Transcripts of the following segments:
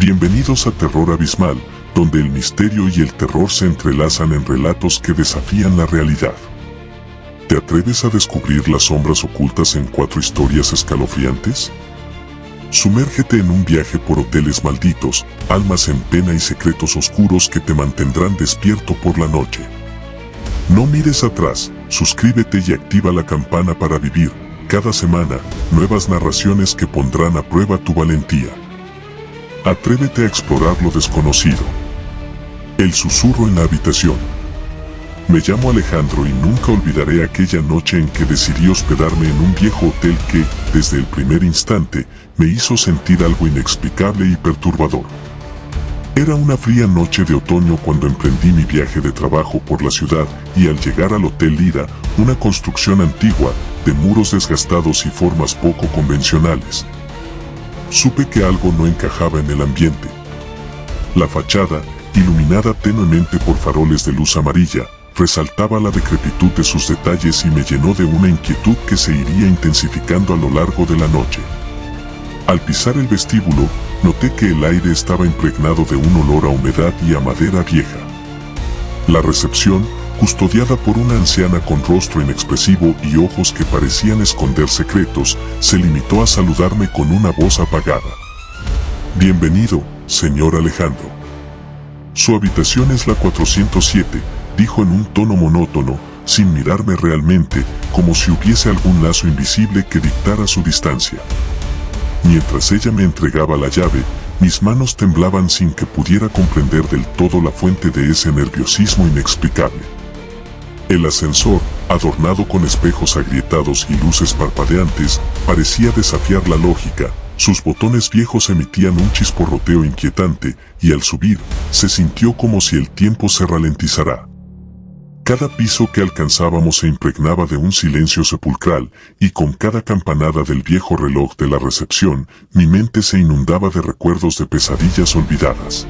Bienvenidos a Terror Abismal, donde el misterio y el terror se entrelazan en relatos que desafían la realidad. ¿Te atreves a descubrir las sombras ocultas en 4 historias escalofriantes? Sumérgete en un viaje por hoteles malditos, almas en pena y secretos oscuros que te mantendrán despierto por la noche. No mires atrás, suscríbete y activa la campana para vivir, cada semana, nuevas narraciones que pondrán a prueba tu valentía. Atrévete a explorar lo desconocido. El susurro en la habitación. Me llamo Alejandro y nunca olvidaré aquella noche en que decidí hospedarme en un viejo hotel que, desde el primer instante, me hizo sentir algo inexplicable y perturbador. Era una fría noche de otoño cuando emprendí mi viaje de trabajo por la ciudad y al llegar al Hotel Lira, una construcción antigua, de muros desgastados y formas poco convencionales, supe que algo no encajaba en el ambiente. La fachada, iluminada tenuemente por faroles de luz amarilla, resaltaba la decrepitud de sus detalles y me llenó de una inquietud que se iría intensificando a lo largo de la noche. Al pisar el vestíbulo, noté que el aire estaba impregnado de un olor a humedad y a madera vieja. La recepción, custodiada por una anciana con rostro inexpresivo y ojos que parecían esconder secretos, se limitó a saludarme con una voz apagada. «Bienvenido, señor Alejandro. Su habitación es la 407», dijo en un tono monótono, sin mirarme realmente, como si hubiese algún lazo invisible que dictara su distancia. Mientras ella me entregaba la llave, mis manos temblaban sin que pudiera comprender del todo la fuente de ese nerviosismo inexplicable. El ascensor, adornado con espejos agrietados y luces parpadeantes, parecía desafiar la lógica. Sus botones viejos emitían un chisporroteo inquietante, y al subir, se sintió como si el tiempo se ralentizara. Cada piso que alcanzábamos se impregnaba de un silencio sepulcral, y con cada campanada del viejo reloj de la recepción, mi mente se inundaba de recuerdos de pesadillas olvidadas.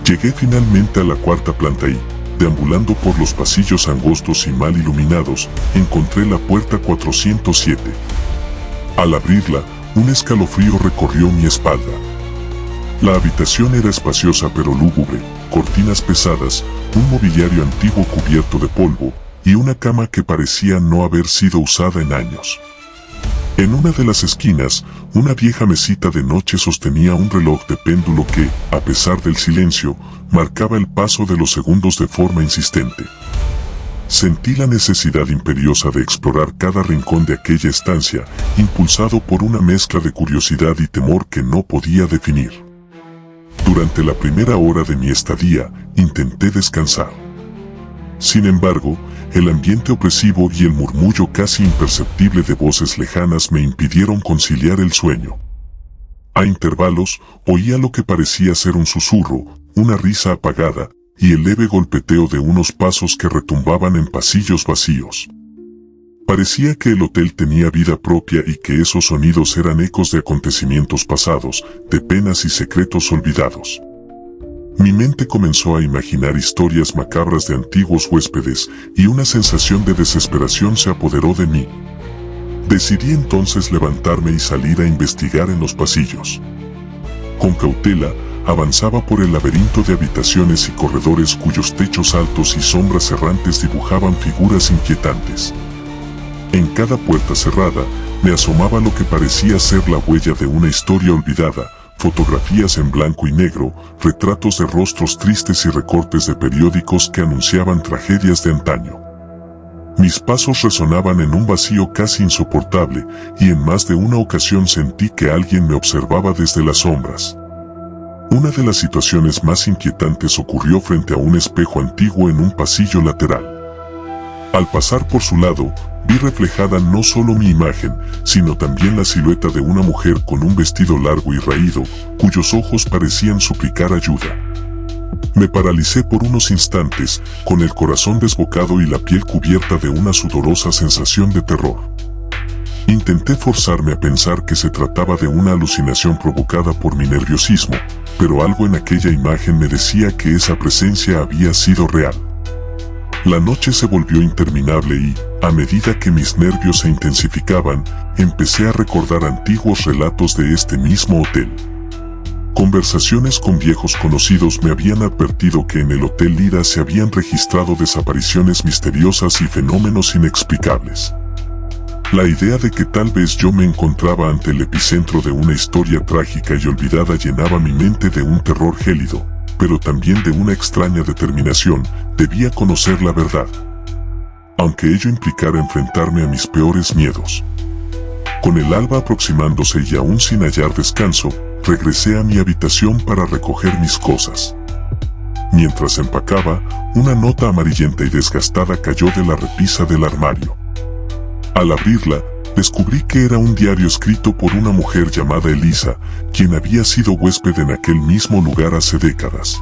Llegué finalmente a la 4ª planta y, deambulando por los pasillos angostos y mal iluminados, encontré la puerta 407. Al abrirla, un escalofrío recorrió mi espalda. La habitación era espaciosa pero lúgubre, cortinas pesadas, un mobiliario antiguo cubierto de polvo, y una cama que parecía no haber sido usada en años. En una de las esquinas, una vieja mesita de noche sostenía un reloj de péndulo que, a pesar del silencio, marcaba el paso de los segundos de forma insistente. Sentí la necesidad imperiosa de explorar cada rincón de aquella estancia, impulsado por una mezcla de curiosidad y temor que no podía definir. Durante la primera hora de mi estadía, intenté descansar. Sin embargo, el ambiente opresivo y el murmullo casi imperceptible de voces lejanas me impidieron conciliar el sueño. A intervalos, oía lo que parecía ser un susurro, una risa apagada, y el leve golpeteo de unos pasos que retumbaban en pasillos vacíos. Parecía que el hotel tenía vida propia y que esos sonidos eran ecos de acontecimientos pasados, de penas y secretos olvidados. Mi mente comenzó a imaginar historias macabras de antiguos huéspedes, y una sensación de desesperación se apoderó de mí. Decidí entonces levantarme y salir a investigar en los pasillos. Con cautela, avanzaba por el laberinto de habitaciones y corredores cuyos techos altos y sombras errantes dibujaban figuras inquietantes. En cada puerta cerrada, me asomaba lo que parecía ser la huella de una historia olvidada, fotografías en blanco y negro, retratos de rostros tristes y recortes de periódicos que anunciaban tragedias de antaño. Mis pasos resonaban en un vacío casi insoportable, y en más de una ocasión sentí que alguien me observaba desde las sombras. Una de las situaciones más inquietantes ocurrió frente a un espejo antiguo en un pasillo lateral. Al pasar por su lado, vi reflejada no solo mi imagen, sino también la silueta de una mujer con un vestido largo y raído, cuyos ojos parecían suplicar ayuda. Me paralicé por unos instantes, con el corazón desbocado y la piel cubierta de una sudorosa sensación de terror. Intenté forzarme a pensar que se trataba de una alucinación provocada por mi nerviosismo, pero algo en aquella imagen me decía que esa presencia había sido real. La noche se volvió interminable y, a medida que mis nervios se intensificaban, empecé a recordar antiguos relatos de este mismo hotel. Conversaciones con viejos conocidos me habían advertido que en el Hotel Lira se habían registrado desapariciones misteriosas y fenómenos inexplicables. La idea de que tal vez yo me encontraba ante el epicentro de una historia trágica y olvidada llenaba mi mente de un terror gélido, pero también de una extraña determinación. Debía conocer la verdad, aunque ello implicara enfrentarme a mis peores miedos. Con el alba aproximándose y aún sin hallar descanso, regresé a mi habitación para recoger mis cosas. Mientras empacaba, una nota amarillenta y desgastada cayó de la repisa del armario. Al abrirla, descubrí que era un diario escrito por una mujer llamada Elisa, quien había sido huésped en aquel mismo lugar hace décadas.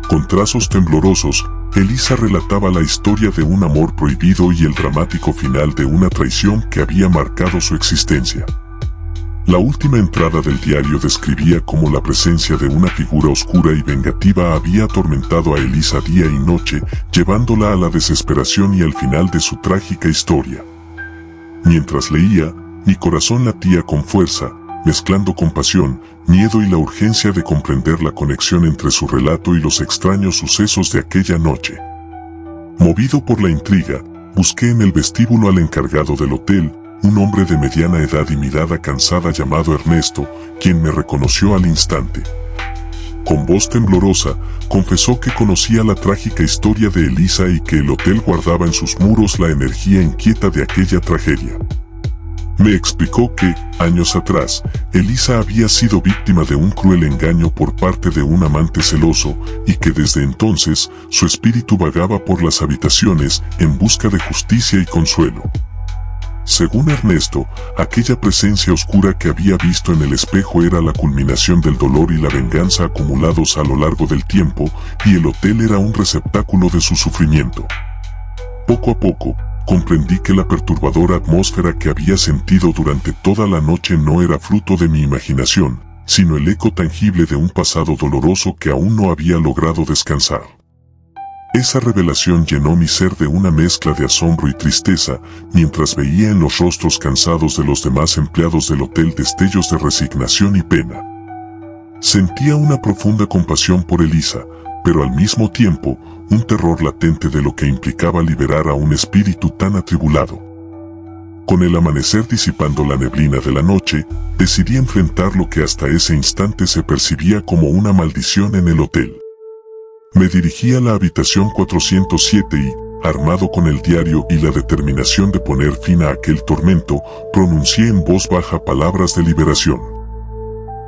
Con trazos temblorosos, Elisa relataba la historia de un amor prohibido y el dramático final de una traición que había marcado su existencia. La última entrada del diario describía cómo la presencia de una figura oscura y vengativa había atormentado a Elisa día y noche, llevándola a la desesperación y al final de su trágica historia. Mientras leía, mi corazón latía con fuerza, mezclando compasión, miedo y la urgencia de comprender la conexión entre su relato y los extraños sucesos de aquella noche. Movido por la intriga, busqué en el vestíbulo al encargado del hotel, un hombre de mediana edad y mirada cansada llamado Ernesto, quien me reconoció al instante. Con voz temblorosa, confesó que conocía la trágica historia de Elisa y que el hotel guardaba en sus muros la energía inquieta de aquella tragedia. Me explicó que, años atrás, Elisa había sido víctima de un cruel engaño por parte de un amante celoso y que desde entonces su espíritu vagaba por las habitaciones en busca de justicia y consuelo. Según Ernesto, aquella presencia oscura que había visto en el espejo era la culminación del dolor y la venganza acumulados a lo largo del tiempo, y el hotel era un receptáculo de su sufrimiento. Poco a poco, comprendí que la perturbadora atmósfera que había sentido durante toda la noche no era fruto de mi imaginación, sino el eco tangible de un pasado doloroso que aún no había logrado descansar. Esa revelación llenó mi ser de una mezcla de asombro y tristeza, mientras veía en los rostros cansados de los demás empleados del hotel destellos de resignación y pena. Sentía una profunda compasión por Elisa, pero al mismo tiempo, un terror latente de lo que implicaba liberar a un espíritu tan atribulado. Con el amanecer disipando la neblina de la noche, decidí enfrentar lo que hasta ese instante se percibía como una maldición en el hotel. Me dirigí a la habitación 407 y, armado con el diario y la determinación de poner fin a aquel tormento, pronuncié en voz baja palabras de liberación.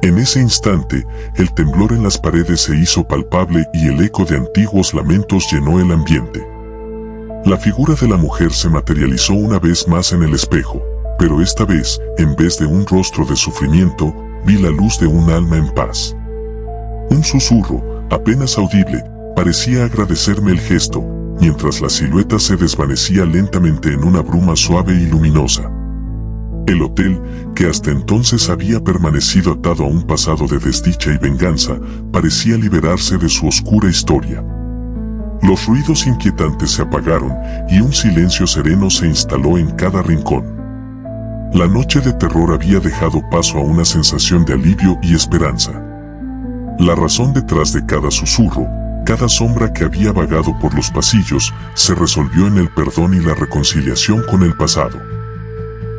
En ese instante, el temblor en las paredes se hizo palpable y el eco de antiguos lamentos llenó el ambiente. La figura de la mujer se materializó una vez más en el espejo, pero esta vez, en vez de un rostro de sufrimiento, vi la luz de un alma en paz. Un susurro, apenas audible, parecía agradecerme el gesto, mientras la silueta se desvanecía lentamente en una bruma suave y luminosa. El hotel, que hasta entonces había permanecido atado a un pasado de desdicha y venganza, parecía liberarse de su oscura historia. Los ruidos inquietantes se apagaron y un silencio sereno se instaló en cada rincón. La noche de terror había dejado paso a una sensación de alivio y esperanza. La razón detrás de cada susurro, cada sombra que había vagado por los pasillos, se resolvió en el perdón y la reconciliación con el pasado.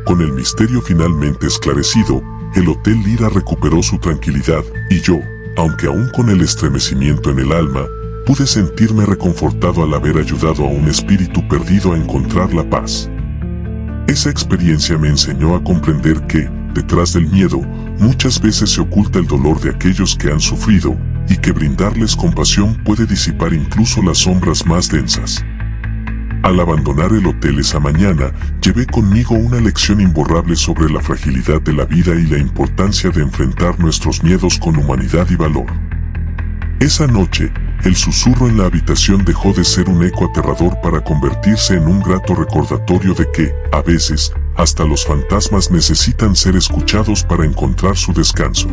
Con el misterio finalmente esclarecido, el Hotel Lira recuperó su tranquilidad, y yo, aunque aún con el estremecimiento en el alma, pude sentirme reconfortado al haber ayudado a un espíritu perdido a encontrar la paz. Esa experiencia me enseñó a comprender que, detrás del miedo, muchas veces se oculta el dolor de aquellos que han sufrido, y que brindarles compasión puede disipar incluso las sombras más densas. Al abandonar el hotel esa mañana, llevé conmigo una lección imborrable sobre la fragilidad de la vida y la importancia de enfrentar nuestros miedos con humanidad y valor. Esa noche, el susurro en la habitación dejó de ser un eco aterrador para convertirse en un grato recordatorio de que, a veces, hasta los fantasmas necesitan ser escuchados para encontrar su descanso.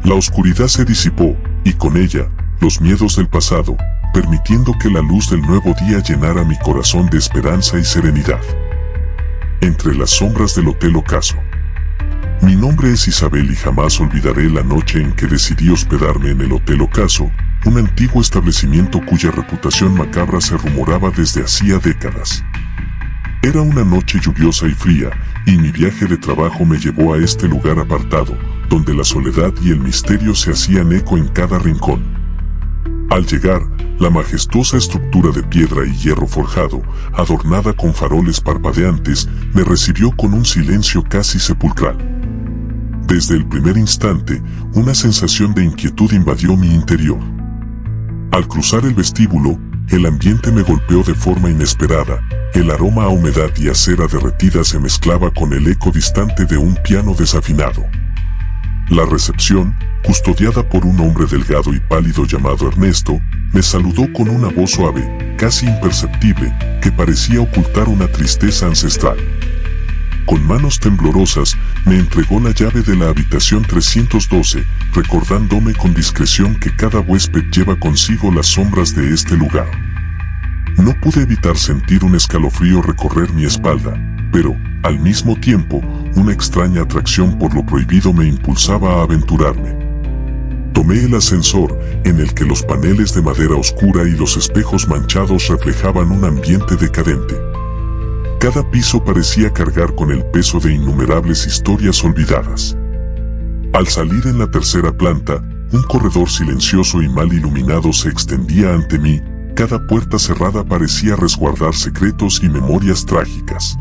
La oscuridad se disipó, y con ella, los miedos del pasado, permitiendo que la luz del nuevo día llenara mi corazón de esperanza y serenidad. Entre las sombras del Hotel Ocaso, Mi nombre es Isabel y jamás olvidaré la noche en que decidí hospedarme en el Hotel Ocaso, un antiguo establecimiento cuya reputación macabra se rumoraba desde hacía décadas. Era una noche lluviosa y fría, y mi viaje de trabajo me llevó a este lugar apartado, donde la soledad y el misterio se hacían eco en cada rincón. Al llegar, la majestuosa estructura de piedra y hierro forjado, adornada con faroles parpadeantes, me recibió con un silencio casi sepulcral. Desde el primer instante, una sensación de inquietud invadió mi interior. Al cruzar el vestíbulo, el ambiente me golpeó de forma inesperada. El aroma a humedad y a cera derretida se mezclaba con el eco distante de un piano desafinado. La recepción, custodiada por un hombre delgado y pálido llamado Ernesto, me saludó con una voz suave, casi imperceptible, que parecía ocultar una tristeza ancestral. Con manos temblorosas, me entregó la llave de la habitación 312, recordándome con discreción que cada huésped lleva consigo las sombras de este lugar. No pude evitar sentir un escalofrío recorrer mi espalda, pero, al mismo tiempo, una extraña atracción por lo prohibido me impulsaba a aventurarme. Tomé el ascensor, en el que los paneles de madera oscura y los espejos manchados reflejaban un ambiente decadente. Cada piso parecía cargar con el peso de innumerables historias olvidadas. Al salir en la tercera planta, un corredor silencioso y mal iluminado se extendía ante mí. Cada puerta cerrada parecía resguardar secretos y memorias trágicas.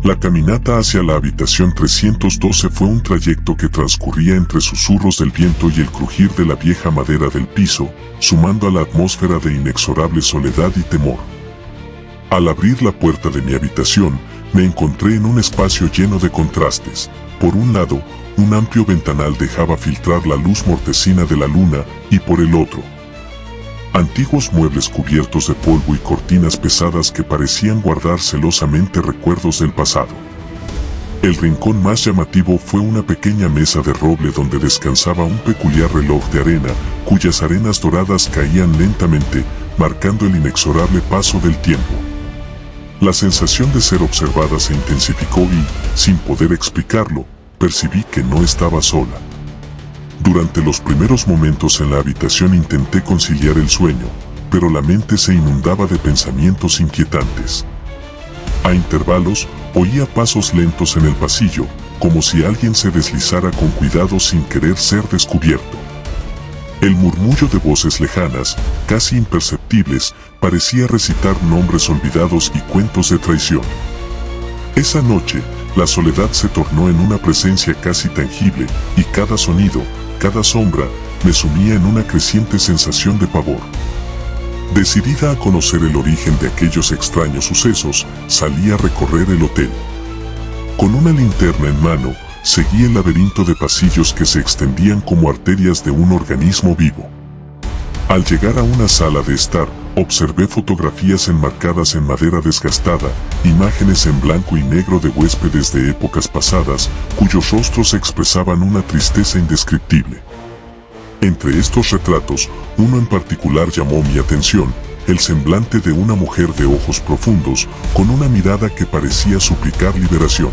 La caminata hacia la habitación 312 fue un trayecto que transcurría entre susurros del viento y el crujir de la vieja madera del piso, sumando a la atmósfera de inexorable soledad y temor. Al abrir la puerta de mi habitación, me encontré en un espacio lleno de contrastes. Por un lado, un amplio ventanal dejaba filtrar la luz mortecina de la luna, y por el otro, antiguos muebles cubiertos de polvo y cortinas pesadas que parecían guardar celosamente recuerdos del pasado. El rincón más llamativo fue una pequeña mesa de roble donde descansaba un peculiar reloj de arena, cuyas arenas doradas caían lentamente, marcando el inexorable paso del tiempo. La sensación de ser observada se intensificó y, sin poder explicarlo, percibí que no estaba sola. Durante los primeros momentos en la habitación intenté conciliar el sueño, pero la mente se inundaba de pensamientos inquietantes. A intervalos, oía pasos lentos en el pasillo, como si alguien se deslizara con cuidado sin querer ser descubierto. El murmullo de voces lejanas, casi imperceptibles, parecía recitar nombres olvidados y cuentos de traición. Esa noche, la soledad se tornó en una presencia casi tangible, y cada sonido, cada sombra, me sumía en una creciente sensación de pavor. Decidida a conocer el origen de aquellos extraños sucesos, salí a recorrer el hotel. Con una linterna en mano, seguí el laberinto de pasillos que se extendían como arterias de un organismo vivo. Al llegar a una sala de estar, observé fotografías enmarcadas en madera desgastada, imágenes en blanco y negro de huéspedes de épocas pasadas, cuyos rostros expresaban una tristeza indescriptible. Entre estos retratos, uno en particular llamó mi atención, el semblante de una mujer de ojos profundos, con una mirada que parecía suplicar liberación.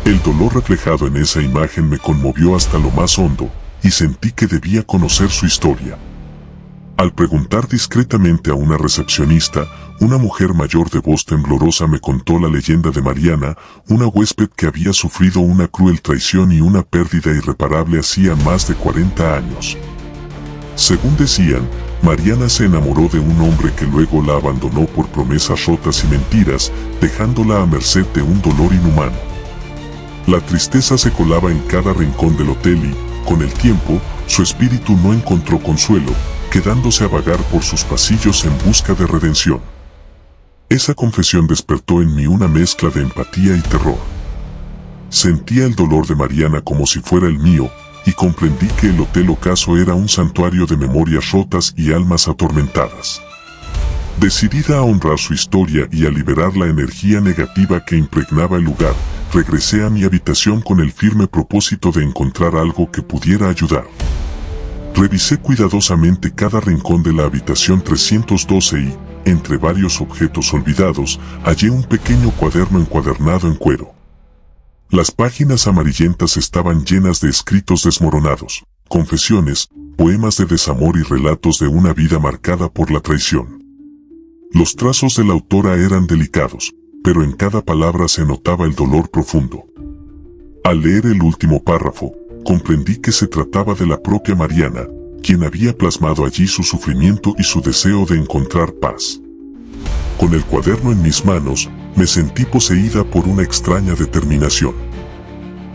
El dolor reflejado en esa imagen me conmovió hasta lo más hondo, y sentí que debía conocer su historia. Al preguntar discretamente a una recepcionista, una mujer mayor de voz temblorosa me contó la leyenda de Mariana, una huésped que había sufrido una cruel traición y una pérdida irreparable hacía más de 40 años. Según decían, Mariana se enamoró de un hombre que luego la abandonó por promesas rotas y mentiras, dejándola a merced de un dolor inhumano. La tristeza se colaba en cada rincón del hotel y, con el tiempo, su espíritu no encontró consuelo, quedándose a vagar por sus pasillos en busca de redención. Esa confesión despertó en mí una mezcla de empatía y terror. Sentía el dolor de Mariana como si fuera el mío, y comprendí que el Hotel Ocaso era un santuario de memorias rotas y almas atormentadas. Decidida a honrar su historia y a liberar la energía negativa que impregnaba el lugar, regresé a mi habitación con el firme propósito de encontrar algo que pudiera ayudar. Revisé cuidadosamente cada rincón de la habitación 312 y, entre varios objetos olvidados, hallé un pequeño cuaderno encuadernado en cuero. Las páginas amarillentas estaban llenas de escritos desmoronados, confesiones, poemas de desamor y relatos de una vida marcada por la traición. Los trazos de la autora eran delicados, pero en cada palabra se notaba el dolor profundo. Al leer el último párrafo, comprendí que se trataba de la propia Mariana, quien había plasmado allí su sufrimiento y su deseo de encontrar paz. Con el cuaderno en mis manos, me sentí poseída por una extraña determinación.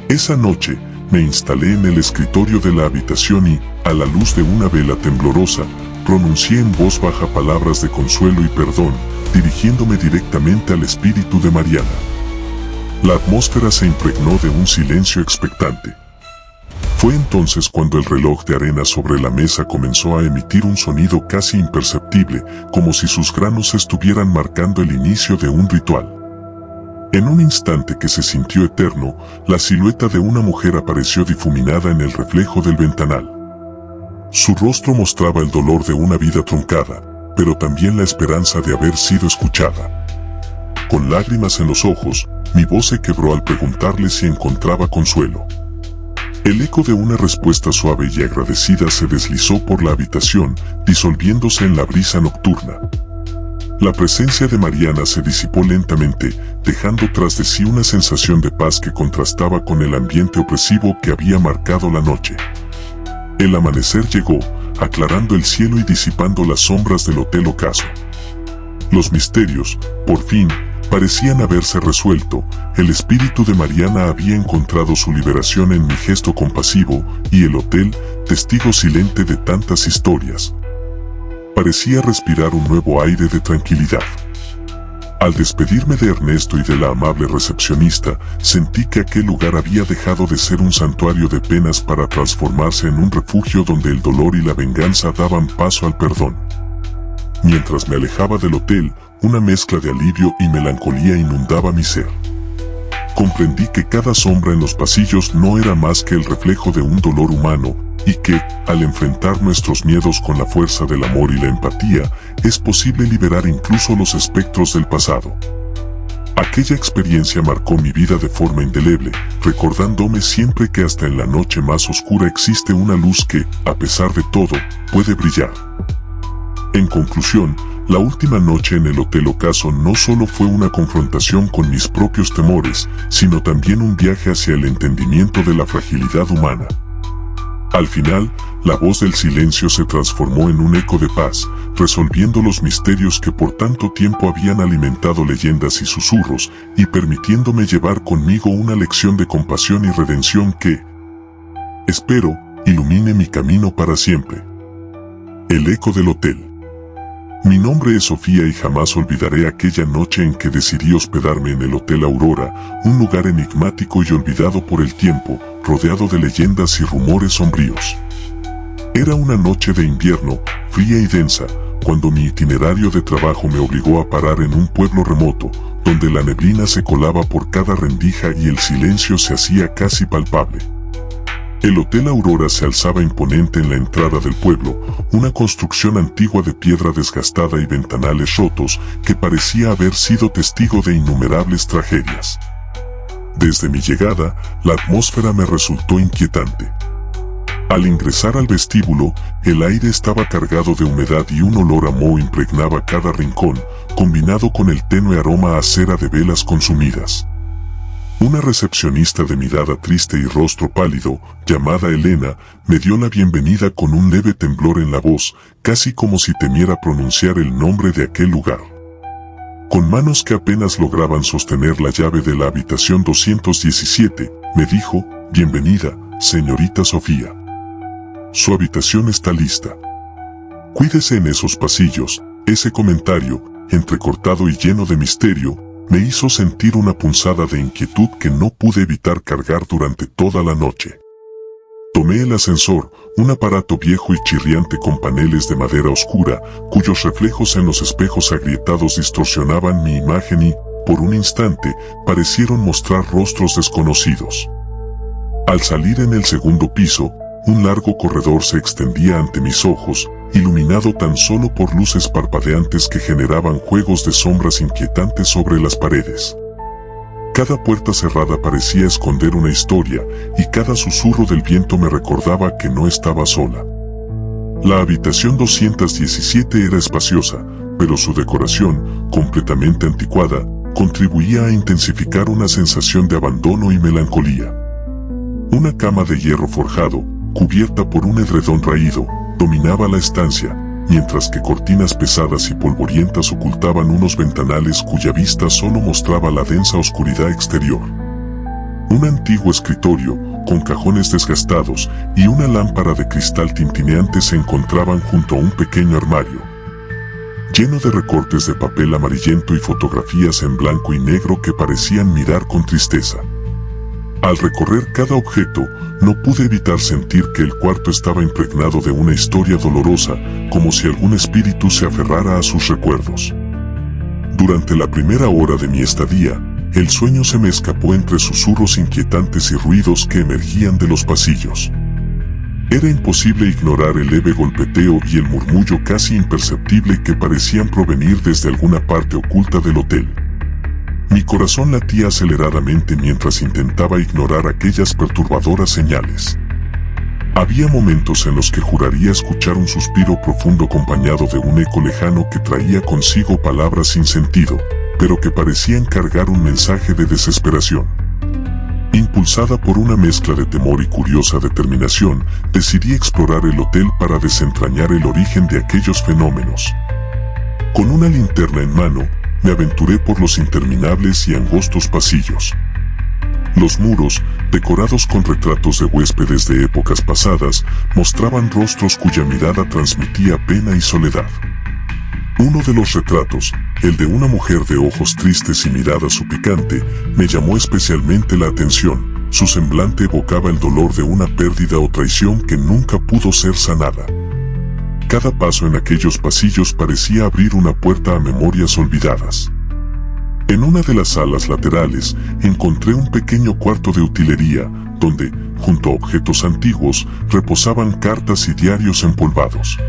Esa noche, me instalé en el escritorio de la habitación y, a la luz de una vela temblorosa, pronuncié en voz baja palabras de consuelo y perdón, dirigiéndome directamente al espíritu de Mariana. La atmósfera se impregnó de un silencio expectante. Fue entonces cuando el reloj de arena sobre la mesa comenzó a emitir un sonido casi imperceptible, como si sus granos estuvieran marcando el inicio de un ritual. En un instante que se sintió eterno, la silueta de una mujer apareció difuminada en el reflejo del ventanal. Su rostro mostraba el dolor de una vida truncada, pero también la esperanza de haber sido escuchada. Con lágrimas en los ojos, mi voz se quebró al preguntarle si encontraba consuelo. El eco de una respuesta suave y agradecida se deslizó por la habitación, disolviéndose en la brisa nocturna. La presencia de Mariana se disipó lentamente, dejando tras de sí una sensación de paz que contrastaba con el ambiente opresivo que había marcado la noche. El amanecer llegó, aclarando el cielo y disipando las sombras del Hotel Ocaso. Los misterios, por fin, parecían haberse resuelto. El espíritu de Mariana había encontrado su liberación en mi gesto compasivo, y el hotel, testigo silente de tantas historias, parecía respirar un nuevo aire de tranquilidad. Al despedirme de Ernesto y de la amable recepcionista, sentí que aquel lugar había dejado de ser un santuario de penas para transformarse en un refugio donde el dolor y la venganza daban paso al perdón. Mientras me alejaba del hotel, una mezcla de alivio y melancolía inundaba mi ser. Comprendí que cada sombra en los pasillos no era más que el reflejo de un dolor humano, y que, al enfrentar nuestros miedos con la fuerza del amor y la empatía, es posible liberar incluso los espectros del pasado. Aquella experiencia marcó mi vida de forma indeleble, recordándome siempre que hasta en la noche más oscura existe una luz que, a pesar de todo, puede brillar. En conclusión, la última noche en el Hotel Ocaso no solo fue una confrontación con mis propios temores, sino también un viaje hacia el entendimiento de la fragilidad humana. Al final, la voz del silencio se transformó en un eco de paz, resolviendo los misterios que por tanto tiempo habían alimentado leyendas y susurros, y permitiéndome llevar conmigo una lección de compasión y redención que, espero, ilumine mi camino para siempre. El eco del hotel. Mi nombre es Sofía y jamás olvidaré aquella noche en que decidí hospedarme en el Hotel Aurora, un lugar enigmático y olvidado por el tiempo, rodeado de leyendas y rumores sombríos. Era una noche de invierno, fría y densa, cuando mi itinerario de trabajo me obligó a parar en un pueblo remoto, donde la neblina se colaba por cada rendija y el silencio se hacía casi palpable. El Hotel Aurora se alzaba imponente en la entrada del pueblo, una construcción antigua de piedra desgastada y ventanales rotos que parecía haber sido testigo de innumerables tragedias. Desde mi llegada, la atmósfera me resultó inquietante. Al ingresar al vestíbulo, el aire estaba cargado de humedad y un olor a moho impregnaba cada rincón, combinado con el tenue aroma a cera de velas consumidas. Una recepcionista de mirada triste y rostro pálido, llamada Elena, me dio la bienvenida con un leve temblor en la voz, casi como si temiera pronunciar el nombre de aquel lugar. Con manos que apenas lograban sostener la llave de la habitación 217, me dijo, «Bienvenida, señorita Sofía. Su habitación está lista. Cuídese en esos pasillos». Ese comentario, entrecortado y lleno de misterio, me hizo sentir una punzada de inquietud que no pude evitar cargar durante toda la noche. Tomé el ascensor, un aparato viejo y chirriante con paneles de madera oscura, cuyos reflejos en los espejos agrietados distorsionaban mi imagen y, por un instante, parecieron mostrar rostros desconocidos. Al salir en el segundo piso, un largo corredor se extendía ante mis ojos, iluminado tan solo por luces parpadeantes que generaban juegos de sombras inquietantes sobre las paredes. Cada puerta cerrada parecía esconder una historia, y cada susurro del viento me recordaba que no estaba sola. La habitación 217 era espaciosa, pero su decoración, completamente anticuada, contribuía a intensificar una sensación de abandono y melancolía. Una cama de hierro forjado, cubierta por un edredón raído, dominaba la estancia, mientras que cortinas pesadas y polvorientas ocultaban unos ventanales cuya vista solo mostraba la densa oscuridad exterior. Un antiguo escritorio, con cajones desgastados, y una lámpara de cristal tintineante se encontraban junto a un pequeño armario, lleno de recortes de papel amarillento y fotografías en blanco y negro que parecían mirar con tristeza. Al recorrer cada objeto, no pude evitar sentir que el cuarto estaba impregnado de una historia dolorosa, como si algún espíritu se aferrara a sus recuerdos. Durante la primera hora de mi estadía, el sueño se me escapó entre susurros inquietantes y ruidos que emergían de los pasillos. Era imposible ignorar el leve golpeteo y el murmullo casi imperceptible que parecían provenir desde alguna parte oculta del hotel. Mi corazón latía aceleradamente mientras intentaba ignorar aquellas perturbadoras señales. Había momentos en los que juraría escuchar un suspiro profundo acompañado de un eco lejano que traía consigo palabras sin sentido, pero que parecían cargar un mensaje de desesperación. Impulsada por una mezcla de temor y curiosa determinación, decidí explorar el hotel para desentrañar el origen de aquellos fenómenos. Con una linterna en mano, me aventuré por los interminables y angostos pasillos. Los muros, decorados con retratos de huéspedes de épocas pasadas, mostraban rostros cuya mirada transmitía pena y soledad. Uno de los retratos, el de una mujer de ojos tristes y mirada suplicante, me llamó especialmente la atención. Su semblante evocaba el dolor de una pérdida o traición que nunca pudo ser sanada. Cada paso en aquellos pasillos parecía abrir una puerta a memorias olvidadas. En una de las salas laterales, encontré un pequeño cuarto de utilería, donde, junto a objetos antiguos, reposaban cartas y diarios empolvados.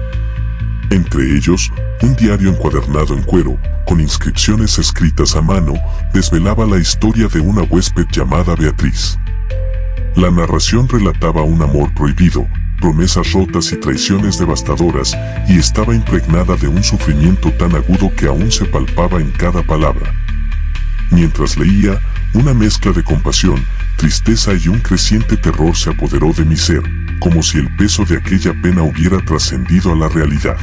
Entre ellos, un diario encuadernado en cuero, con inscripciones escritas a mano, desvelaba la historia de una huésped llamada Beatriz. La narración relataba un amor prohibido, promesas rotas y traiciones devastadoras, y estaba impregnada de un sufrimiento tan agudo que aún se palpaba en cada palabra. Mientras leía, una mezcla de compasión, tristeza y un creciente terror se apoderó de mi ser, como si el peso de aquella pena hubiera trascendido a la realidad.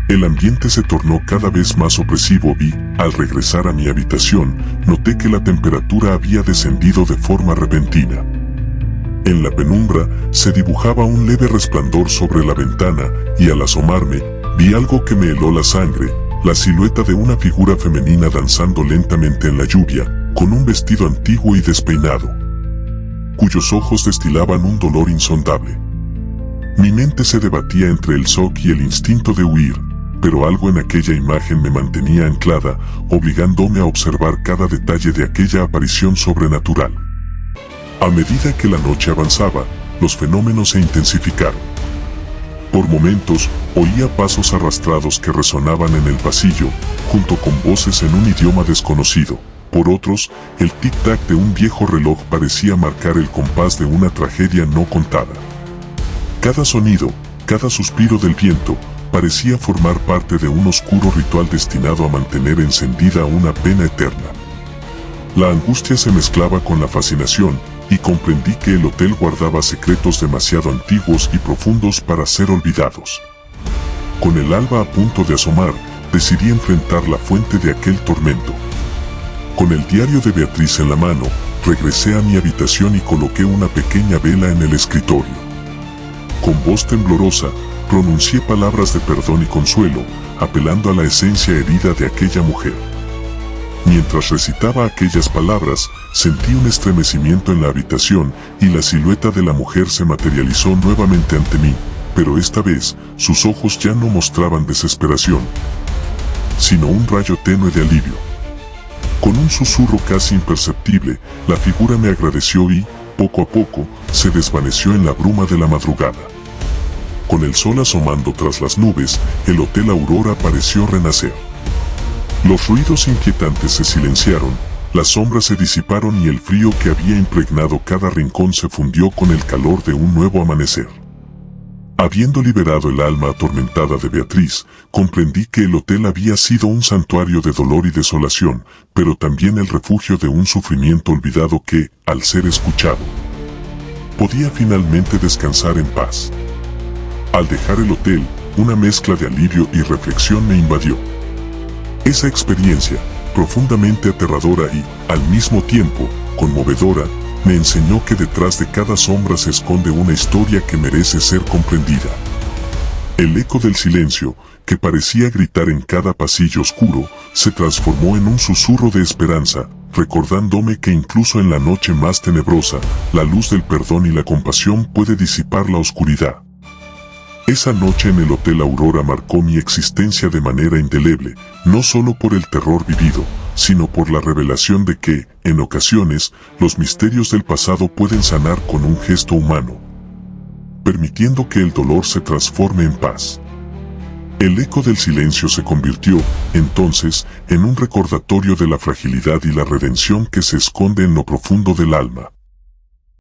El ambiente se tornó cada vez más opresivo y, al regresar a mi habitación, noté que la temperatura había descendido de forma repentina. En la penumbra, se dibujaba un leve resplandor sobre la ventana, y al asomarme, vi algo que me heló la sangre, la silueta de una figura femenina danzando lentamente en la lluvia, con un vestido antiguo y despeinado, cuyos ojos destilaban un dolor insondable. Mi mente se debatía entre el shock y el instinto de huir, pero algo en aquella imagen me mantenía anclada, obligándome a observar cada detalle de aquella aparición sobrenatural. A medida que la noche avanzaba, los fenómenos se intensificaron. Por momentos, oía pasos arrastrados que resonaban en el pasillo, junto con voces en un idioma desconocido. Por otros, el tic-tac de un viejo reloj parecía marcar el compás de una tragedia no contada. Cada sonido, cada suspiro del viento, parecía formar parte de un oscuro ritual destinado a mantener encendida una pena eterna. La angustia se mezclaba con la fascinación, y comprendí que el hotel guardaba secretos demasiado antiguos y profundos para ser olvidados. Con el alba a punto de asomar, decidí enfrentar la fuente de aquel tormento. Con el diario de Beatriz en la mano, regresé a mi habitación y coloqué una pequeña vela en el escritorio. Con voz temblorosa, pronuncié palabras de perdón y consuelo, apelando a la esencia herida de aquella mujer. Mientras recitaba aquellas palabras, sentí un estremecimiento en la habitación y la silueta de la mujer se materializó nuevamente ante mí, pero esta vez, sus ojos ya no mostraban desesperación, sino un rayo tenue de alivio. Con un susurro casi imperceptible, la figura me agradeció y, poco a poco, se desvaneció en la bruma de la madrugada. Con el sol asomando tras las nubes, el Hotel Aurora pareció renacer. Los ruidos inquietantes se silenciaron, las sombras se disiparon y el frío que había impregnado cada rincón se fundió con el calor de un nuevo amanecer. Habiendo liberado el alma atormentada de Beatriz, comprendí que el hotel había sido un santuario de dolor y desolación, pero también el refugio de un sufrimiento olvidado que, al ser escuchado, podía finalmente descansar en paz. Al dejar el hotel, una mezcla de alivio y reflexión me invadió. Esa experiencia, profundamente aterradora y, al mismo tiempo, conmovedora, me enseñó que detrás de cada sombra se esconde una historia que merece ser comprendida. El eco del silencio, que parecía gritar en cada pasillo oscuro, se transformó en un susurro de esperanza, recordándome que incluso en la noche más tenebrosa, la luz del perdón y la compasión puede disipar la oscuridad. Esa noche en el Hotel Aurora marcó mi existencia de manera indeleble, no solo por el terror vivido, sino por la revelación de que, en ocasiones, los misterios del pasado pueden sanar con un gesto humano, permitiendo que el dolor se transforme en paz. El eco del silencio se convirtió, entonces, en un recordatorio de la fragilidad y la redención que se esconde en lo profundo del alma.